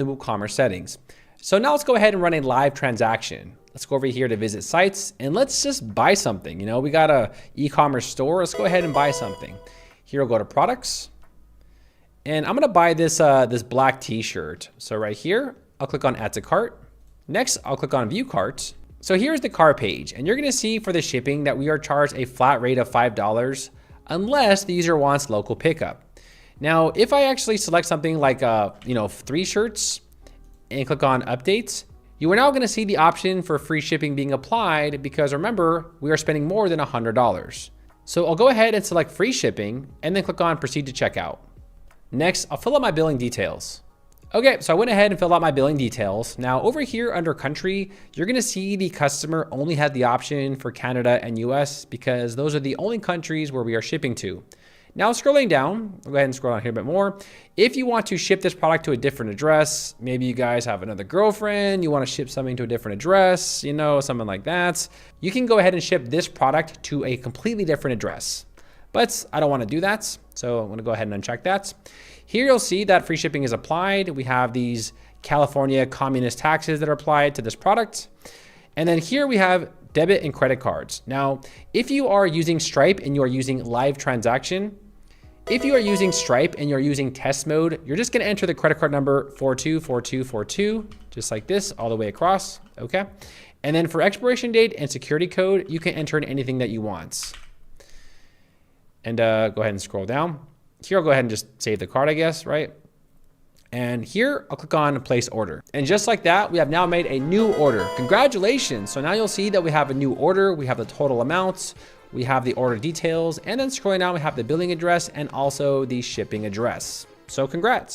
in the WooCommerce settings. So now let's go ahead and run a live transaction. Let's go over here to visit sites and let's just buy something. You know, we got a e-commerce store. Let's go ahead and buy something. Here we'll go to products. And I'm gonna buy this, this black t-shirt. So right here, I'll click on add to cart. Next, I'll click on view cart. So here's the cart page, and you're gonna see for the shipping that we are charged a flat rate of $5 unless the user wants local pickup. Now, if I actually select something like, 3 shirts and click on updates, you are now gonna see the option for free shipping being applied because remember, we are spending more than $100. So I'll go ahead and select free shipping and then click on proceed to checkout. Next, I'll fill out my billing details. Okay, so I went ahead and filled out my billing details. Now over here under country, you're gonna see the customer only had the option for Canada and US because those are the only countries where we are shipping to. Now scrolling down, I'll go ahead and scroll down here a bit more. If you want to ship this product to a different address, maybe you guys have another girlfriend, you wanna ship something to a different address, you know, something like that, you can go ahead and ship this product to a completely different address. But I don't wanna do that, so I'm gonna go ahead and uncheck that. Here you'll see that free shipping is applied. We have these California communist taxes that are applied to this product. And then here we have debit and credit cards. Now, if you are using Stripe and you are using live transaction, if you are using Stripe and you're using test mode, you're just gonna enter the credit card number 424242, just like this, all the way across, okay? And then for expiration date and security code, you can enter in anything that you want. And go ahead and scroll down. Here, I'll go ahead and just save the card, I guess, right? And here, I'll click on place order. And just like that, we have now made a new order. Congratulations. So now you'll see that we have a new order. We have the total amounts. We have the order details. And then scrolling down, we have the billing address and also the shipping address. So congrats.